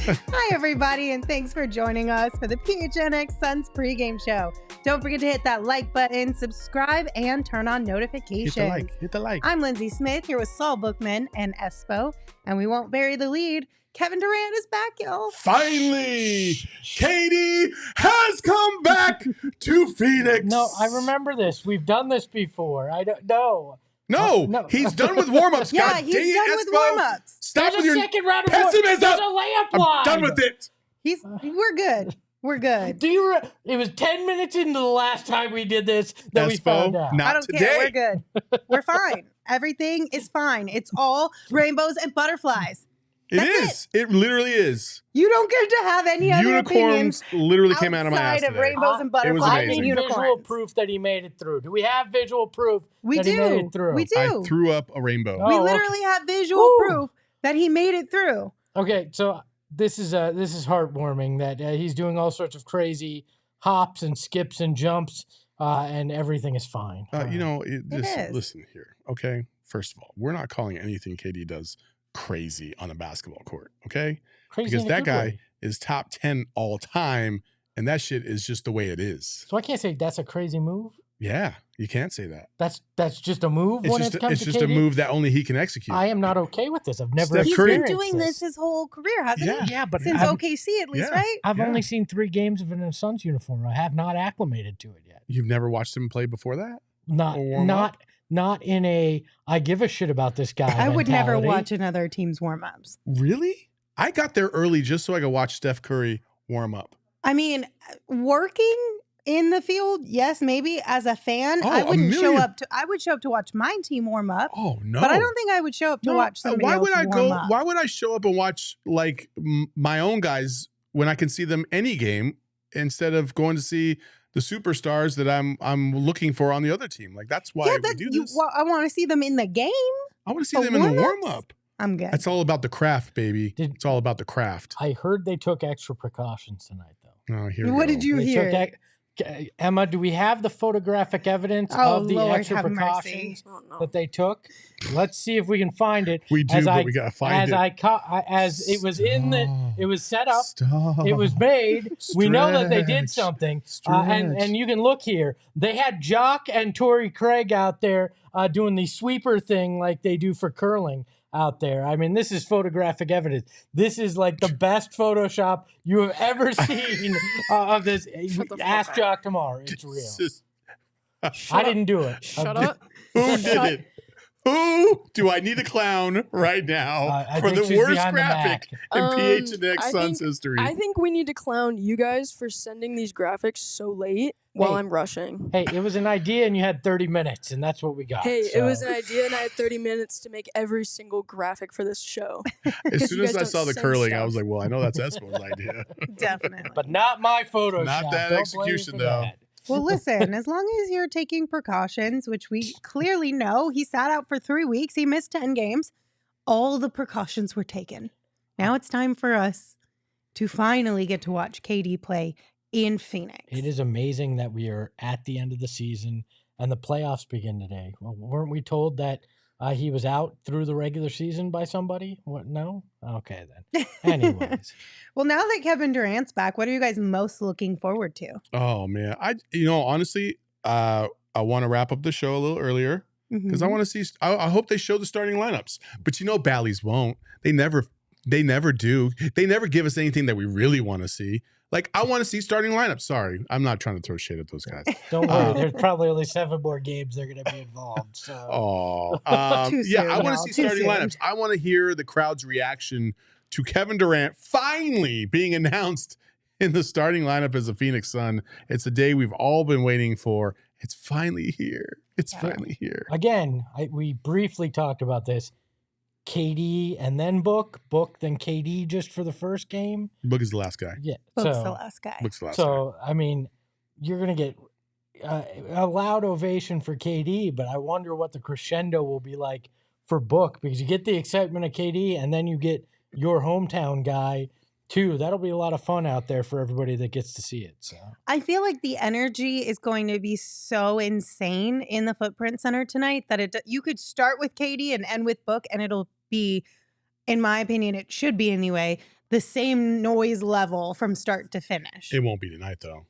Hi, everybody, and thanks for joining us for the PHNX Suns pregame show. Don't forget to hit that like button, subscribe, and turn on notifications. Hit the like. I'm Lindsay Smith here with Saul Bookman and Espo, and we won't bury the lead. Kevin Durant is back, y'all. Finally, Katie has come back to Phoenix. No, I remember this. We've done this before. I don't know. No, he's done with warm-ups. Yeah, God he's dang it, done with Espo. warm-ups. Stop There's with a your second round of pessimism. There's a layup line. I'm done with it. We're good. We're good. It was 10 minutes into the last time we did this that we Espo, found out. not I don't today. care. We're good. We're fine. Everything is fine. It's all rainbows and butterflies. It is. It literally is. You don't get to have any other opinions. Unicorns literally came out of my ass outside of today. rainbows and butterflies amazing. I and need unicorns. visual proof that he made it through. Do we have visual proof We that he made it through? We do. I threw up a rainbow. Oh, We okay. literally have visual Woo. proof that he made it through. Okay, so this is heartwarming that he's doing all sorts of crazy hops and skips and jumps, and everything is fine. is. Listen here, okay? First of all, we're not calling anything KD does crazy on a basketball court, okay? Crazy Because in a that good guy way. is top 10 all time, and that shit is just the way it is. So I can't say that's a crazy move. Yeah, you can't say that. That's just a move when it comes It's to just a KD? move that only he can execute. I am not okay with this. I've never Steph He's Curry- been experienced doing this his whole career, hasn't Yeah. he? Yeah, but Since OKC, at least, Yeah. right? I've Yeah. only seen 3 games of it in a Suns uniform. I have not acclimated to it yet. You've never watched him play before that? Or warm up? Not in a I give a shit about this guy. I would never mentality. watch another team's warm-ups. Really? I got there early just so I could watch Steph Curry warm up. I mean, working in the field, yes, maybe as a fan, Oh, I a wouldn't show million- up to. I would show up to watch my team warm up, Oh no! but I don't think I would show up to watch somebody why else would I warm go? up. Why would I show up and watch like my own guys when I can see them any game instead of going to see the superstars that I'm looking for on the other team? Like that's why we do this. I want to see them in the game. I want to see but them in the warm-ups? warm up. I'm good. It's all about the craft, baby. It's all about the craft. I heard they took extra precautions tonight, though. Oh, here we What go. did you They hear? took Emma, do we have the photographic evidence Oh, of the Lord, extra have precautions mercy. that they took? Let's see if we can find it. We do, but we gotta find it. As it was in the, it was set up. Stop. It was made. We know that they did Stretch. something. Stretch. And you can look here. They had Jock and Torrey Craig out there doing the sweeper thing like they do for curling out there. I mean, this is photographic evidence. This is like the best Photoshop you have ever seen of this. Ask Jock tomorrow. It's real. Jesus. I didn't do it. Shut up. Who did it? Who do I need a clown right now I for think the she's worst behind the graphic in PHNX Suns history? I think we need to clown you guys for sending these graphics so late while I'm rushing. Hey, it was an idea and you had 30 minutes and that's what we got. Hey, so. it was an idea and I had 30 minutes to make every single graphic for this show. As soon You as guys I don't saw the send curling, I stuff. was like, well, I know that's Espo's idea. Definitely. But not my Photoshop. Not that Don't blame me execution, for though. that. Well, listen, as long as you're taking precautions, which we clearly know, he sat out for 3 weeks, he missed 10 games, all the precautions were taken. Now it's time for us to finally get to watch KD play in Phoenix. It is amazing that we are at the end of the season and the playoffs begin today. Well, weren't we told that he was out through the regular season by somebody? What? No? Okay, then. Anyways. Well, now that Kevin Durant's back, what are you guys most looking forward to? Oh, man. Honestly, I want to wrap up the show a little earlier because I want to see, I hope they show the starting lineups. But Bally's won't. They never do. They never give us anything that we really want to see. Like, I want to see starting lineups. Sorry, I'm not trying to throw shade at those guys. Don't worry. There's probably only 7 more games they're going to be involved. So. Too yeah, soon, I want Al, to see too starting soon. lineups. I want to hear the crowd's reaction to Kevin Durant finally being announced in the starting lineup as a Phoenix Sun. It's the day we've all been waiting for. It's finally here. It's finally here. Again, we briefly talked about this. KD and then Book, then KD just for the first game. Book is the last guy. Yeah. Book's the last guy. Book's the last guy. So, I mean, you're going to get a loud ovation for KD, but I wonder what the crescendo will be like for Book, because you get the excitement of KD and then you get your hometown guy too. That'll be a lot of fun out there for everybody that gets to see it. So I feel like the energy is going to be so insane in the Footprint Center tonight that you could start with KD and end with Book, and it'll be, in my opinion, it should be anyway, the same noise level from start to finish. It won't be tonight though.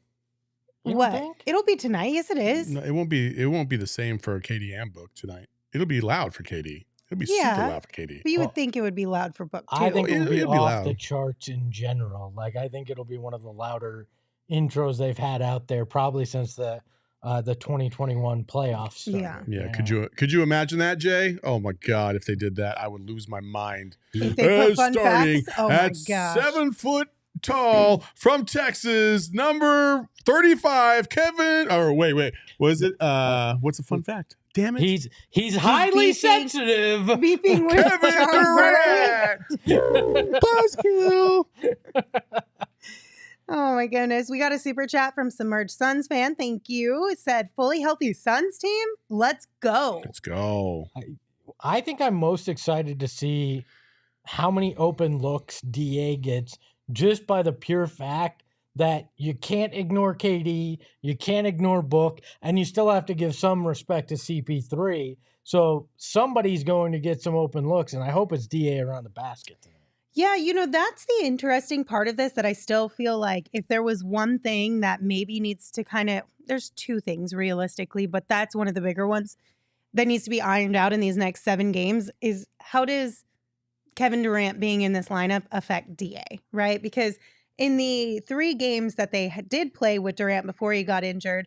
What? Think? It'll be tonight. Yes, it is. No, it won't be. It won't be the same for KD and Book tonight. It'll be loud for KD. It'll be super loud for KD. But you would think it would be loud for Book too. I think it'll be It'll be off loud. the charts in general. Like, I think it'll be one of the louder intros they've had out there probably since the 2021 playoffs started. Yeah. Could you imagine that, Jay? Oh my God, if they did that, I would lose my mind. If they put fun Starting facts, oh my at gosh. 7 foot tall from Texas, number 35, Kevin. Or wait, was it? What's a fun fact? Damn it! He's highly sensitive. Beefing with Kevin Charles Durant. Buzzkill. Oh my goodness. We got a super chat from Submerged Suns fan. Thank you. It said, fully healthy Suns team. Let's go. Let's go. I think I'm most excited to see how many open looks DA gets just by the pure fact that you can't ignore KD, you can't ignore Book, and you still have to give some respect to CP3. So somebody's going to get some open looks, and I hope it's DA around the basket tonight. Yeah, that's the interesting part of this that I still feel like if there was one thing that maybe needs to there's two things realistically, but that's one of the bigger ones that needs to be ironed out in these next 7 games is how does Kevin Durant being in this lineup affect DA, right? Because in the 3 games that they did play with Durant before he got injured,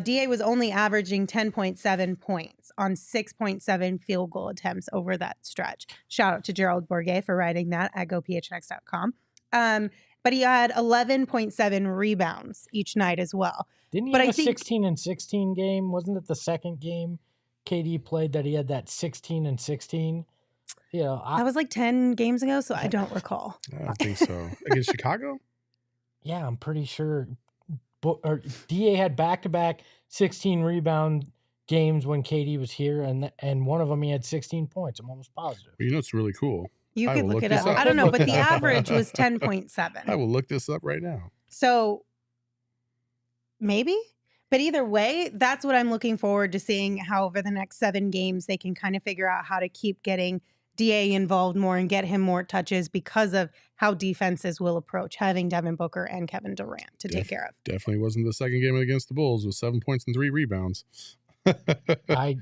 DA was only averaging 10.7 points on 6.7 field goal attempts over that stretch. Shout out to Gerald Bourget for writing that at gophnx.com. But he had 11.7 rebounds each night as well. Didn't he have a 16 and 16 game? Wasn't it the second game KD played that he had that 16 and 16? That was like 10 games ago, so I don't recall. I don't think so. Against Chicago? Yeah, I'm pretty sure. DA had back-to-back 16 rebound games when KD was here, and one of them he had 16 points. I'm almost positive. Well, it's really cool. You could look it up. I don't know, but the average was 10.7. I will look this up right now. So maybe, but either way, that's what I'm looking forward to seeing how over the next 7 games they can kind of figure out how to keep getting DA involved more and get him more touches because of how defenses will approach having Devin Booker and Kevin Durant to take care of. Definitely wasn't the second game against the Bulls with 7 points and 3 rebounds. 16-16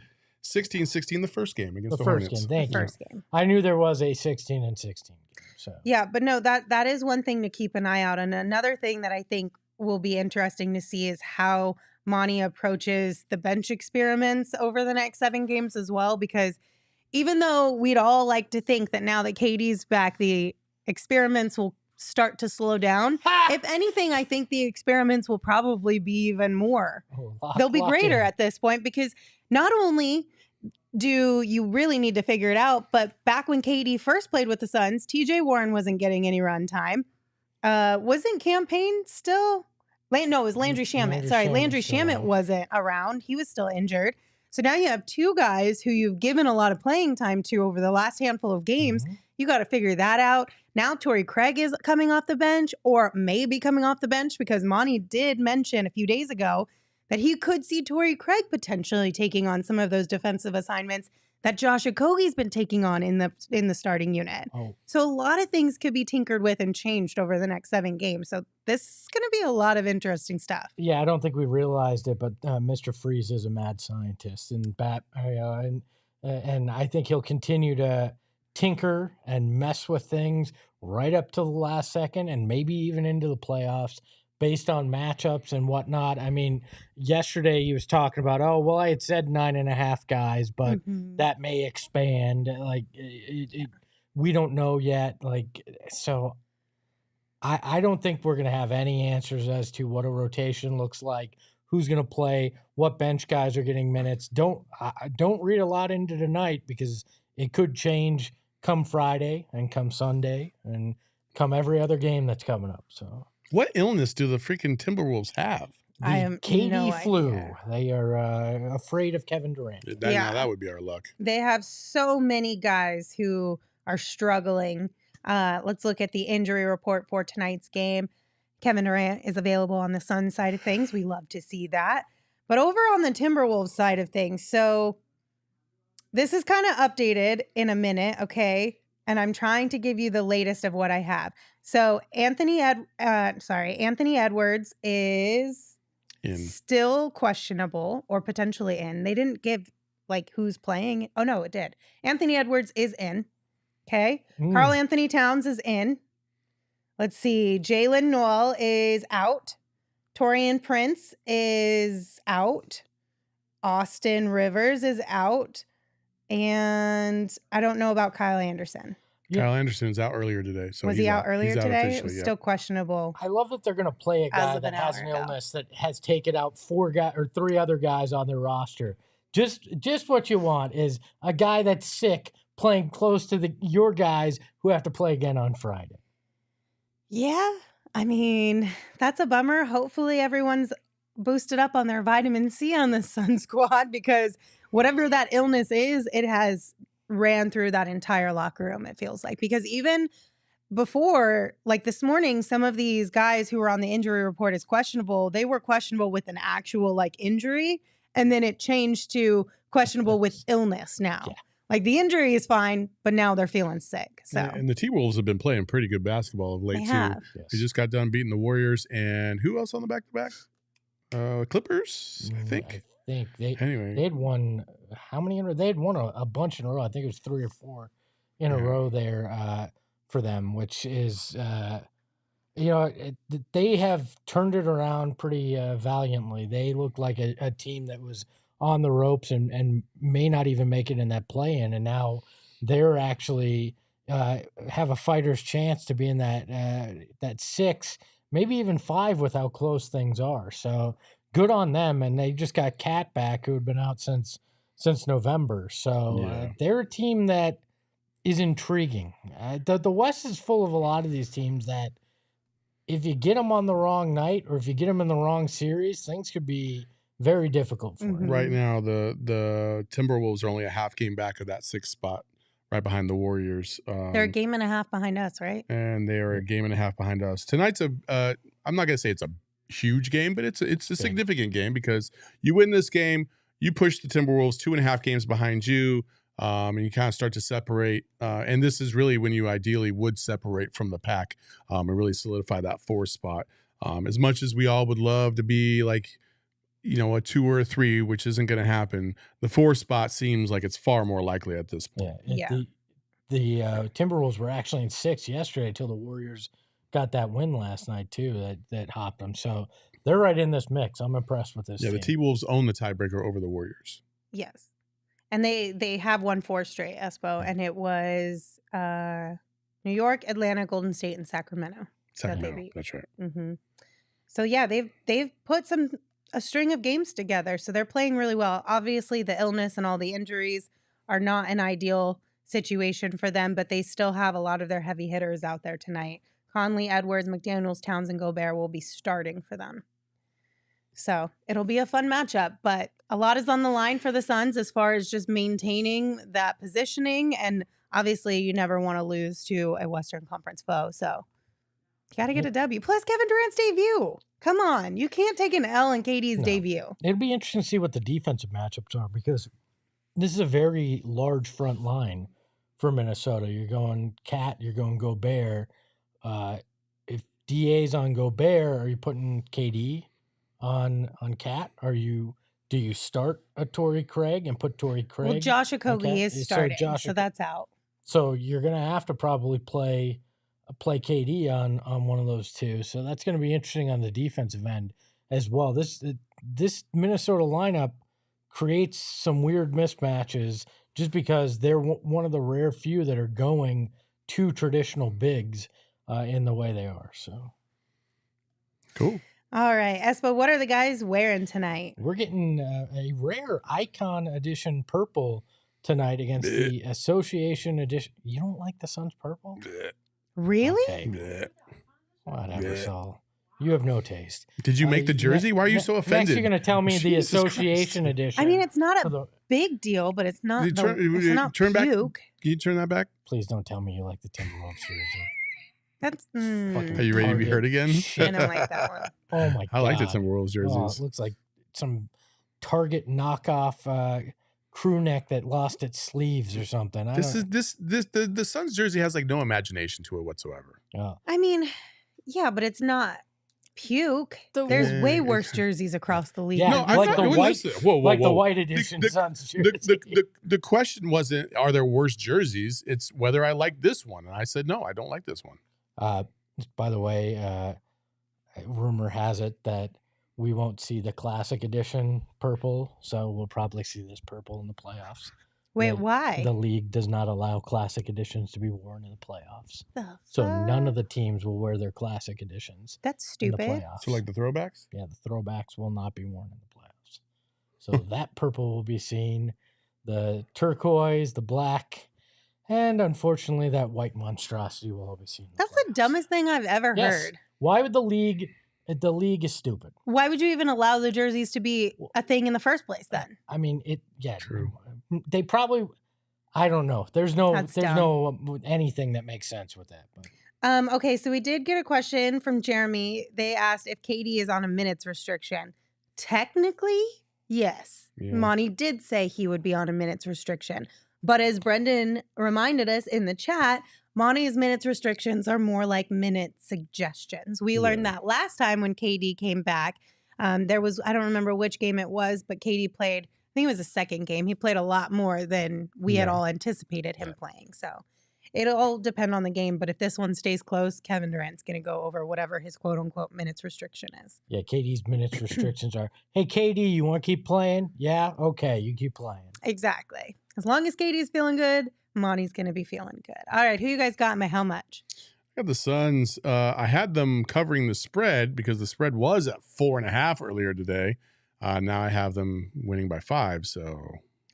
the first game against the Hornets. First game. I knew there was a 16 and 16 game. So yeah, but no, that is one thing to keep an eye out. And another thing that I think will be interesting to see is how Monty approaches the bench experiments over the next 7 games as well, because even though we'd all like to think that now that KD's back, the experiments will start to slow down. If anything, I think the experiments will probably be even more. They'll be greater at this point because not only do you really need to figure it out, but back when KD first played with the Suns, TJ Warren wasn't getting any run time. Wasn't Campaign still? No, it was Landry Shamet. Landry Shamet wasn't around. He was still injured. So now you have 2 guys who you've given a lot of playing time to over the last handful of games. Mm-hmm. You got to figure that out. Now Torrey Craig is coming off the bench or maybe coming off the bench because Monty did mention a few days ago that he could see Torrey Craig potentially taking on some of those defensive assignments that Josh Okogie's been taking on in the starting unit. Oh. So a lot of things could be tinkered with and changed over the next 7 games. So this is going to be a lot of interesting stuff. Yeah, I don't think we realized it, but Mr. Freeze is a mad scientist, and I think he'll continue to tinker and mess with things right up to the last second, and maybe even into the playoffs, based on matchups and whatnot. I mean, yesterday he was talking about, I had said 9.5 guys, but that may expand. Like, we don't know yet. Like, so I don't think we're going to have any answers as to what a rotation looks like, who's going to play, what bench guys are getting minutes. Don't read a lot into tonight because it could change come Friday and come Sunday and come every other game that's coming up. So. What illness do the freaking Timberwolves have? I am KD flu. Idea. They are afraid of Kevin Durant. Now that would be our luck. They have so many guys who are struggling. Let's look at the injury report for tonight's game. Kevin Durant is available on the Suns side of things. We love to see that. But over on the Timberwolves side of things, so this is kind of updated in a minute, okay? and I'm trying to give you the latest of what I have. So Anthony Edwards is still questionable or potentially in. They didn't give like who's playing. Oh no, it did. Anthony Edwards is in. Okay. Karl Anthony Towns is in. Let's see. Jalen Noel is out. Taurean Prince is out. Austin Rivers is out. And I don't know about Kyle Anderson. Kyle Anderson's out earlier today. So was he out earlier today? It was still questionable. I love that they're going to play a guy that has an illness that has taken out 3 other guys on their roster. Just what you want is a guy that's sick playing close to your guys who have to play again on Friday. Yeah, I mean, that's a bummer. Hopefully everyone's boosted up on their vitamin C on the Sun squad, because whatever that illness is, it has ran through that entire locker room, it feels like. Because even before, like this morning, some of these guys who were on the injury report as questionable, they were questionable with an actual like injury. And then it changed to questionable with illness now. Yeah. Like the injury is fine, but now they're feeling sick. So and the T-Wolves have been playing pretty good basketball of late too. Yes. They just got done beating the Warriors, and who else on the back-to-back? Clippers, I think. They had won how many? They had won a bunch in a row. I think it was 3 or 4 in a row there for them, which is they have turned it around pretty valiantly. They look like a team that was on the ropes and may not even make it in that play-in, and now they're actually have a fighter's chance to be in that 6, maybe even 5 with how close things are. So good on them, and they just got Cat back, who had been out since November. So they're a team that is intriguing. The West is full of a lot of these teams that if you get them on the wrong night or if you get them in the wrong series, things could be very difficult for them. Right now, the Timberwolves are only a half game back of that 6th spot, right behind the Warriors. They're a game and a half behind us, right? And they are a game and a half behind us. Tonight's I'm not going to say it's a huge game, but it's a significant game, because you win this game, you push the Timberwolves 2.5 games behind you, and you kind of start to separate. And this is really when you ideally would separate from the pack and really solidify that 4 spot. As much as we all would love to be like, a 2 or a 3, which isn't going to happen, the 4 spot seems like it's far more likely at this point. The Timberwolves were actually in 6 yesterday until the Warriors got that win last night too that hopped them. So they're right in this mix. I'm impressed with this team. The T-Wolves own the tiebreaker over the Warriors. Yes. And they have won 4 straight, Espo, and it was New York, Atlanta, Golden State, and Sacramento. That's right. Mm-hmm. So yeah, they've put a string of games together, so they're playing really well. Obviously, the illness and all the injuries are not an ideal situation for them, but they still have a lot of their heavy hitters out there tonight. Conley, Edwards, McDaniels, Towns, and Gobert will be starting for them. So it'll be a fun matchup, but a lot is on the line for the Suns as far as just maintaining that positioning. And obviously, you never want to lose to a Western Conference foe. So you got to get a W. Plus, Kevin Durant's debut. Come on. You can't take an L in KD's debut. It'll be interesting to see what the defensive matchups are, because this is a very large front line for Minnesota. You're going Cat, you're going Gobert. If DA's on Gobert, are you putting KD on Cat? Do you start a Torrey Craig and put Torrey Craig? Well, Josh Okogie is starting, so that's out. So you're going to have to probably play KD on one of those two. So that's going to be interesting on the defensive end as well. This Minnesota lineup creates some weird mismatches just because they're one of the rare few that are going to traditional bigs in the way they are. So cool. All right, Espo, what are the guys wearing tonight? We're getting a rare Icon Edition purple tonight against the Association Edition. You don't like the Suns purple? Really? Okay. Whatever, Saul. You have no taste. Did you make the jersey? Why are you so offended? Next, you're going to tell me the Association Edition. I mean, it's not a big deal, but it's not. Turn back. Can you turn that back? Please don't tell me you like the Timberwolves jersey. That's. Are you ready to be hurt again? I don't like that one. Oh my god! I like the Timberwolves jerseys. It looks like some Target knockoff crew neck that lost its sleeves or something. The Suns jersey has like no imagination to it whatsoever. Oh. I mean, yeah, but it's not puke. The- There's way Yeah. worse jerseys across the league. Yeah, No, I like thought the it was white, listed. Whoa, like the whoa. white edition Suns jersey. The question wasn't, are there worse jerseys? It's whether I like this one. And I said, no, I don't like this one. By the way, rumor has it that we won't see the classic edition purple, so we'll probably see this purple in the playoffs. Wait, Yeah, why? The league does not allow classic editions to be worn in the playoffs. So fuck? none of the teams will wear their classic editions That's in the stupid. playoffs. So like the throwbacks? Yeah, the throwbacks will not be worn in the playoffs. So that purple will be seen, the turquoise, the black, and unfortunately that white monstrosity will all be seen. In That's the the playoffs. dumbest thing I've ever Yes. heard. Why would the league is stupid. Why would you even allow the jerseys to be a thing in the first place then? I mean, True. They probably, I don't know. There's no That's anything that makes sense with that. But Okay, so we did get a question from Jeremy. They asked if KD is on a minutes restriction. Technically, yes. Yeah. Monty did say he would be on a minutes restriction. But as Brendan reminded us in the chat, Monty's minutes restrictions are more like minute suggestions. We learned that last time when KD came back. There was, I don't remember which game it was, but KD played, I think it was the second game. He played a lot more than we had all anticipated him playing. So it'll all depend on the game. But if this one stays close, Kevin Durant's going to go over whatever his quote unquote minutes restriction is. yeah, KD's minutes restrictions are, hey, KD, you want to keep playing? Yeah, okay, you keep playing. Exactly. As long as KD's feeling good, Monty's going to be feeling good. All right, who you guys got and by how much? I got the Suns. I had them covering the spread because the spread was at 4.5 earlier today. Now I have them winning by 5. So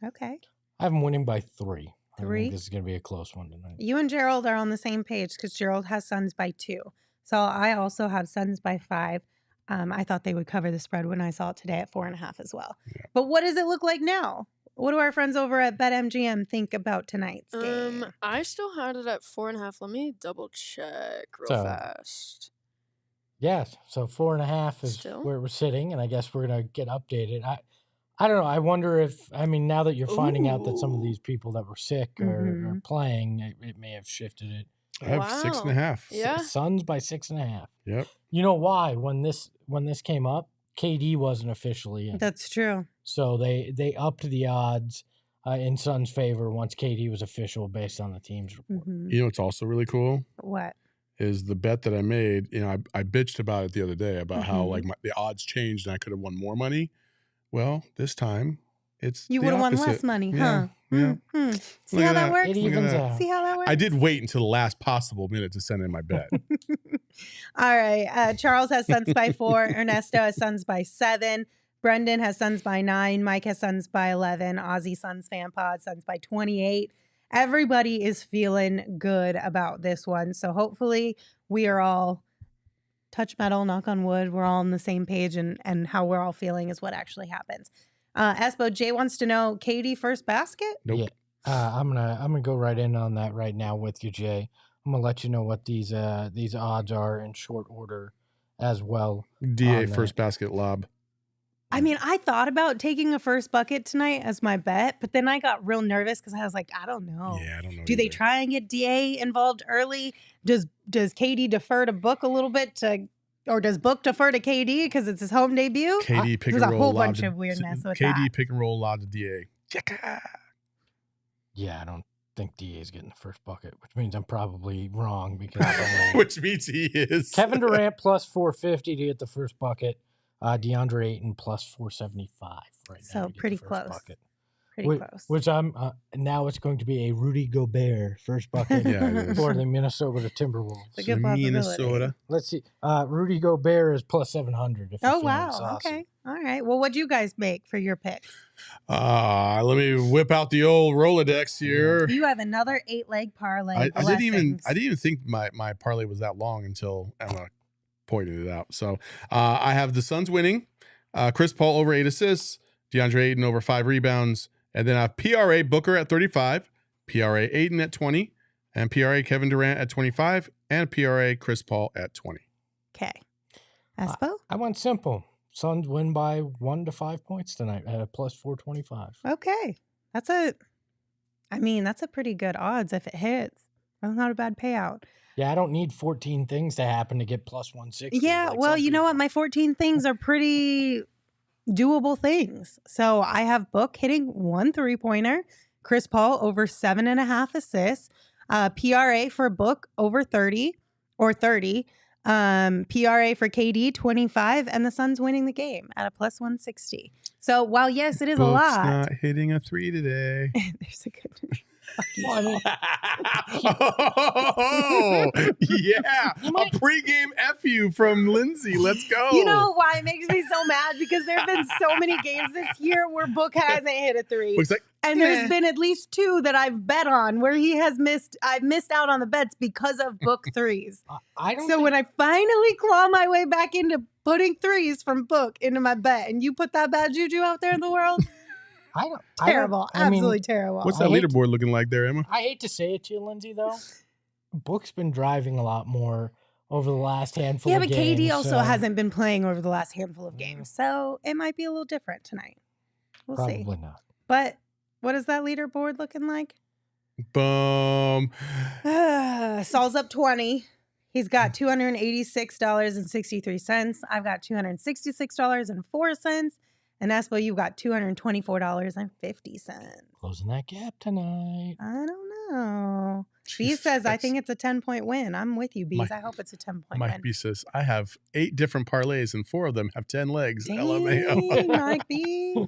Okay. I have them winning by 3. I 3? think this is going to be a close one tonight. You and Gerald are on the same page because Gerald has Suns by 2. So I also have Suns by 5. I thought they would cover the spread when I saw it today at 4.5 as well. Yeah. But what does it look like now? What do our friends over at BetMGM think about tonight's game? I still had it at 4.5. Let me double check real So- fast. Yeah, so 4.5 is Still? where we're sitting, and I guess we're going to get updated. I don't know. I wonder if, I mean, now that you're finding out that some of Ooh. these people that were sick are playing, it may have shifted it. I have Wow. 6.5. Yeah. Suns by 6.5. Yep. You know why? When this came up, KD wasn't officially in. That's true. So they upped the odds in Suns' favor once KD was official based on the team's report. Mhm. You know what's also really cool What? is the bet that I made. You know, I bitched about it the other day about how Mhm. like the odds changed and I could have won more money. Well, this time it's You the would have won opposite. less money, Yeah, huh? yeah. Hmm. See Look how at that that. works? It Look at evens that. out. See how that works? I did wait until the last possible minute to send in my bet. All right. Charles has Suns by 4. Ernesto has Suns by 7. Brendan has Suns by 9. Mike has Suns by 11. Aussie Suns fan pod, Suns by 28. Everybody is feeling good about this one. So hopefully we are all touch metal, knock on wood. We're all on the same page and how we're all feeling is what actually happens. Espo, Jay wants to know, KD first basket? Nope. Yeah. I'm gonna go right in on that right now with you, Jay. I'm gonna let you know what these odds are in short order as well. DA on first basket lob. I mean, I thought about taking a first bucket tonight as my bet, but then I got real nervous because I was like, I don't know. Yeah, I don't know. Do they either. try and get DA involved early? Does KD defer to Book a little bit or does Book defer to KD because it's his home debut? KD pick There's and a roll whole lob bunch to- of weirdness with KD that. pick and roll lob to DA. Yeah, I don't think DA is getting the first bucket, which means I'm probably wrong because I'm right. Which means he is. Kevin Durant plus 450 to get the first bucket. DeAndre Ayton plus 475 right now. So to get the pretty first close. bucket. Pretty close. Which I'm now it's going to be a Rudy Gobert first bucket Yeah, it is. for the Minnesota Timberwolves. It's a good possibility. Minnesota. Let's see. Rudy Gobert is plus 700. If you're Oh, feeling wow. saucy. Okay. All right. Well, what'd you guys make for your picks? Let me whip out the old Rolodex here. You have another 8-leg parlay. I didn't even Blessings. think my parlay was that long until Emma pointed it out. So I have the Suns winning, Chris Paul over 8 assists, DeAndre Ayton over 5 rebounds, and then I have PRA Booker at 35, PRA Ayton at 20, and PRA Kevin Durant at 25, and PRA Chris Paul at 20. Okay. Espo? I went simple. Suns win by 1 to 5 points tonight at a plus 425. Okay. That's a pretty good odds if it hits. That's not a bad payout. Yeah, I don't need 14 things to happen to get plus 160. Yeah, like well, some you know people. what? My 14 things are pretty doable things. So I have Book hitting 1 3-pointer, Chris Paul over 7.5 assists, PRA for Book over 30 or 30, PRA for KD 25, and the Suns winning the game at a plus 160. So while yes, it is Book's a lot. not hitting a 3 today. There's a good. Well, I mean, Oh, yeah. A pregame FU from Lindsay. Let's go. You know why it makes me so mad? Because there have been so many games this year where Book hasn't hit a 3. Looks like, And there's been at least 2 that I've bet on where he has missed. I've missed out on the bets because of Book 3s. So when I finally claw my way back into putting 3s from Book into my bet, and you put that bad juju out there in the world, terrible, absolutely terrible. What's that leaderboard looking like there, Emma? I hate to say it to you, Lindsay, though. Book's been driving a lot more over the last handful of games. Yeah, but KD also hasn't been playing over the last handful of games, so it might be a little different tonight. We'll see. Probably not. But what is that leaderboard looking like? Boom. Saul's up 20. He's got $286.63. I've got $266.04. And Espo, you've got $224.50. Closing that gap tonight. I don't know. B says, I think it's a 10-point win. I'm with you, Bees. I hope it's a 10-point Mike win. B says, I have 8 different parlays and 4 of them have 10 legs. Dang, LMAO. Mike B.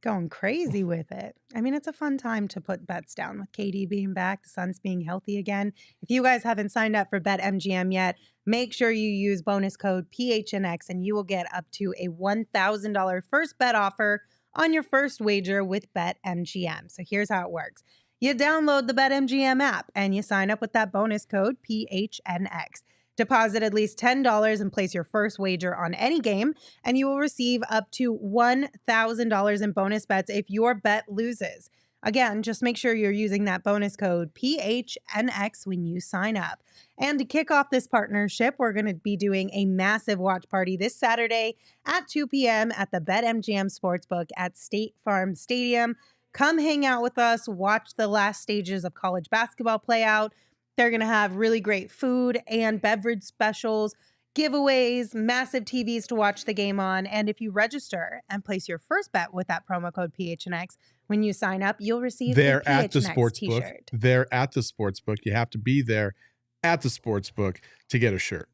Going crazy with it. I mean, it's a fun time to put bets down with KD being back, the Suns being healthy again. If you guys haven't signed up for BetMGM yet, make sure you use bonus code PHNX and you will get up to a $1,000 first bet offer on your first wager with BetMGM. So here's how it works. You download the BetMGM app and you sign up with that bonus code PHNX. Deposit at least $10 and place your first wager on any game, and you will receive up to $1,000 in bonus bets if your bet loses. Again, just make sure you're using that bonus code PHNX when you sign up. And to kick off this partnership, we're going to be doing a massive watch party this Saturday at 2 p.m. at the BetMGM Sportsbook at State Farm Stadium. Come hang out with us, watch the last stages of college basketball play out. They're going to have really great food and beverage specials, giveaways, massive TVs to watch the game on. And if you register and place your first bet with that promo code PHNX, when you sign up, you'll receive a PHNX t-shirt. They're at the sportsbook. You have to be there at the sportsbook to get a shirt.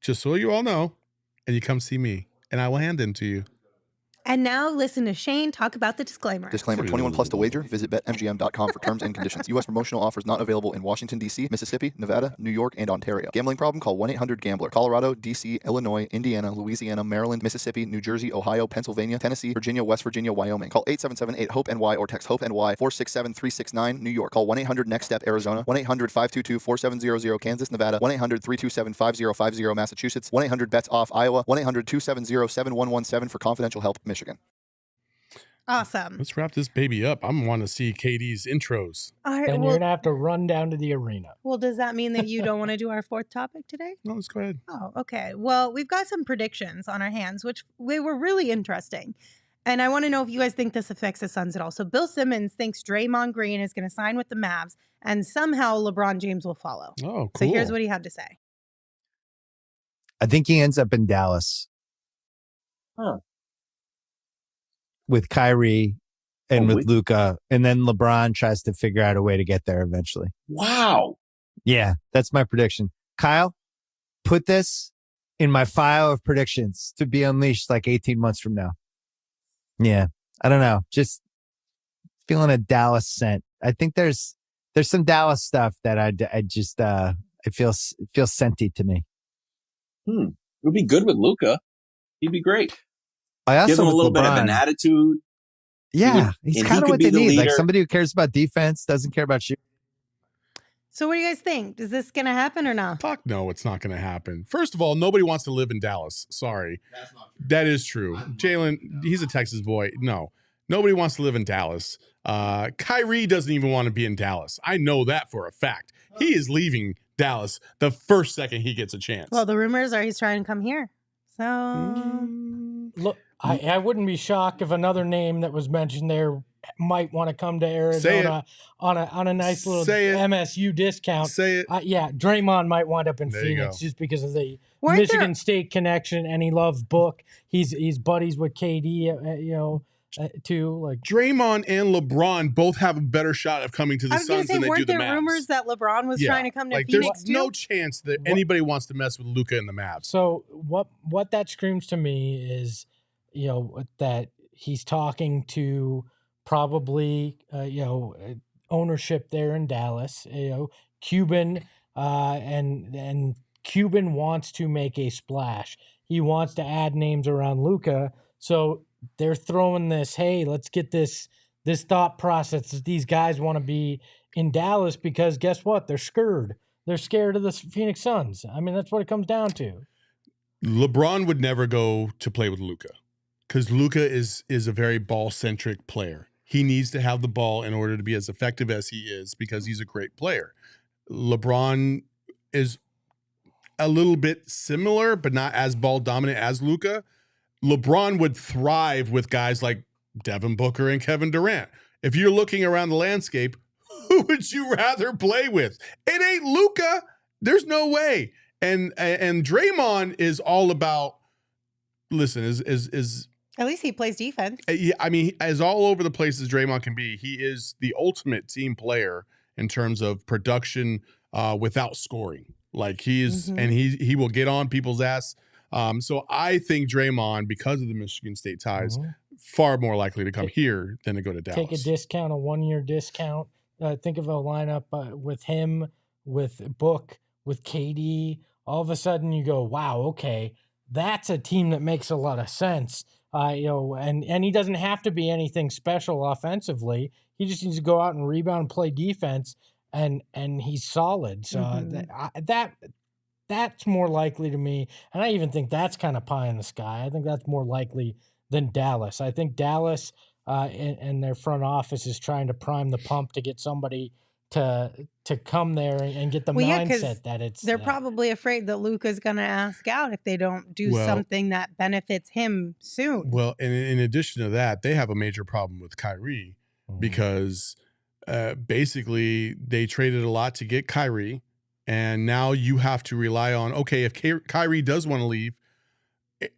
Just so you all know, and you come see me, and I will hand them to you. And now listen to Shane talk about the disclaimer. Disclaimer, 21 plus to wager. Visit BetMGM.com for terms and conditions. U.S. promotional offers not available in Washington, D.C., Mississippi, Nevada, New York, and Ontario. Gambling problem? Call 1-800-GAMBLER. Colorado, D.C., Illinois, Indiana, Louisiana, Maryland, Mississippi, New Jersey, Ohio, Pennsylvania, Tennessee, Virginia, West Virginia, Wyoming. Call 877-8-HOPE-NY or text HOPE-NY 467-369, New York. Call 1-800-NEXT-STEP, Arizona. 1-800-522-4700, Kansas, Nevada. 1-800-327-5050, Massachusetts. 1-800-BETS-OFF, Iowa. 1-800-270-7117 for confidential help, Michigan. Awesome. Let's wrap this baby up. I'm want to see KD's intros. All right, Then you're going to have to run down to the arena. Well, does that mean that you don't want to do our fourth topic today? No, let's go ahead. Oh, okay. Well, we've got some predictions on our hands, which they were really interesting. And I want to know if you guys think this affects the Suns at all. So Bill Simmons thinks Draymond Green is going to sign with the Mavs, and somehow LeBron James will follow. Oh, cool. So here's what he had to say. I think he ends up in Dallas. With Kyrie and with Luka, and then LeBron tries to figure out a way to get there eventually. Wow. Yeah, that's my prediction. Kyle, put this in my file of predictions to be unleashed like 18 months from now. Yeah, I don't know. Just feeling a Dallas scent. I think there's some Dallas stuff that I feel scenty to me. It would be good with Luka. He'd be great. I also give him a little LeBron, bit of an attitude. Yeah, he's kind of what they need. Like somebody who cares about defense, doesn't care about shooting. So what do you guys think? Is this going to happen or not? Fuck no, it's not going to happen. First of all, nobody wants to live in Dallas. Sorry. That's not true. That is true. Jalen, he's a Texas boy. No, nobody wants to live in Dallas. Kyrie doesn't even want to be in Dallas. I know that for a fact. He is leaving Dallas the first second he gets a chance. Well, the rumors are he's trying to come here. So Look, I wouldn't be shocked if another name that was mentioned there might want to come to Arizona on a nice little MSU discount. Say it. Yeah, Draymond might wind up in Phoenix just because of the Michigan State connection, and he loves Book. He's buddies with KD, too. Like Draymond and LeBron both have a better shot of coming to the Suns than they do the Mavs. Weren't there rumors that LeBron was trying to come to Phoenix too? There's no chance that anybody wants to mess with Luka and the Mavs. So what that screams to me is, that he's talking to probably ownership there in Dallas. Cuban and Cuban wants to make a splash. He wants to add names around Luka. So they're throwing this, hey, let's get this thought process that these guys want to be in Dallas because guess what? They're scared. They're scared of the Phoenix Suns. I mean, that's what it comes down to. LeBron would never go to play with Luka because Luka is a very ball-centric player. He needs to have the ball in order to be as effective as he is because he's a great player. LeBron is a little bit similar, but not as ball-dominant as Luka. LeBron would thrive with guys like Devin Booker and Kevin Durant. If you're looking around the landscape, who would you rather play with? It ain't Luka. There's no way. And Draymond is all about. Listen, is at least he plays defense. Yeah, I mean, as all over the place as Draymond can be, he is the ultimate team player in terms of production without scoring. Like he is, and he will get on people's ass. So I think Draymond, because of the Michigan State ties, far more likely to come here than to go to Dallas. Take a discount, a 1-year discount. Think of a lineup with him, with Book, with KD. All of a sudden you go, wow, okay, that's a team that makes a lot of sense. And he doesn't have to be anything special offensively. He just needs to go out and rebound and play defense, and he's solid. So that's more likely to me. And I even think that's kind of pie in the sky. I think that's more likely than Dallas. I think Dallas and their front office is trying to prime the pump to get somebody to come there and get the mindset that it's. They're probably afraid that Luka's going to ask out if they don't do something that benefits him soon. Well, and in addition to that, they have a major problem with Kyrie because basically they traded a lot to get Kyrie. And now you have to rely on, okay, if Kyrie does want to leave,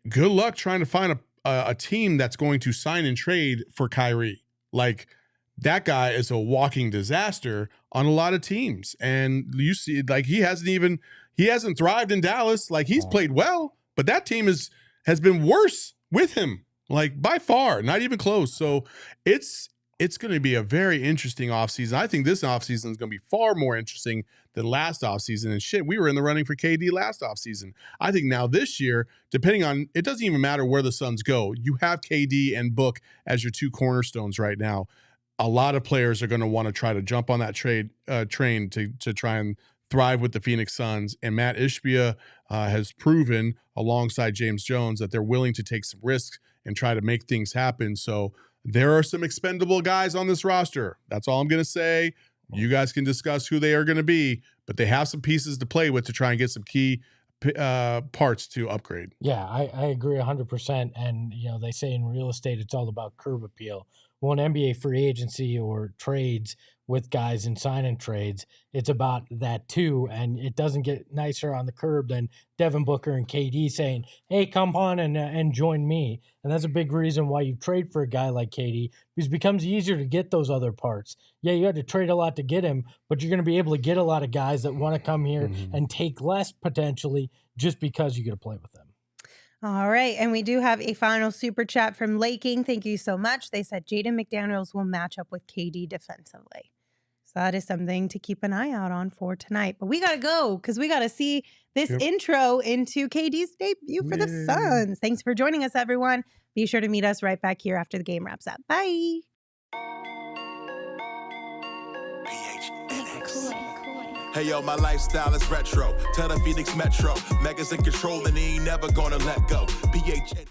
good luck trying to find a team that's going to sign and trade for Kyrie. Like, that guy is a walking disaster on a lot of teams. And you see, like, he hasn't thrived in Dallas. Like, he's played well, but that team has been worse with him, like, by far, not even close. So it's going to be a very interesting offseason. I think this offseason is going to be far more interesting than last offseason. And shit, we were in the running for KD last offseason. I think now this year, depending on, it doesn't even matter where the Suns go. You have KD and Book as your two cornerstones right now. A lot of players are going to want to try to jump on that train to try and thrive with the Phoenix Suns. And Matt Ishbia has proven alongside James Jones that they're willing to take some risks and try to make things happen. So there are some expendable guys on this roster. That's all I'm going to say. You guys can discuss who they are going to be, but they have some pieces to play with to try and get some key parts to upgrade. Yeah, I agree 100%. And, they say in real estate, it's all about curb appeal. Well, in NBA free agency or trades with guys in sign-in trades, it's about that too. And it doesn't get nicer on the curb than Devin Booker and KD saying, hey, come on and join me. And that's a big reason why you trade for a guy like KD, because it becomes easier to get those other parts. Yeah, you had to trade a lot to get him, but you're going to be able to get a lot of guys that want to come here and take less potentially just because you get to play with them. All right. And we do have a final super chat from Laking. Thank you so much. They said Jaden McDaniels will match up with KD defensively. So that is something to keep an eye out on for tonight. But we got to go because we got to see this intro into KD's debut for the Suns. Thanks for joining us, everyone. Be sure to meet us right back here after the game wraps up. Bye. Hey yo, my lifestyle is retro. Tell the Phoenix Metro. Megas in control and he ain't never gonna let go. PHNX.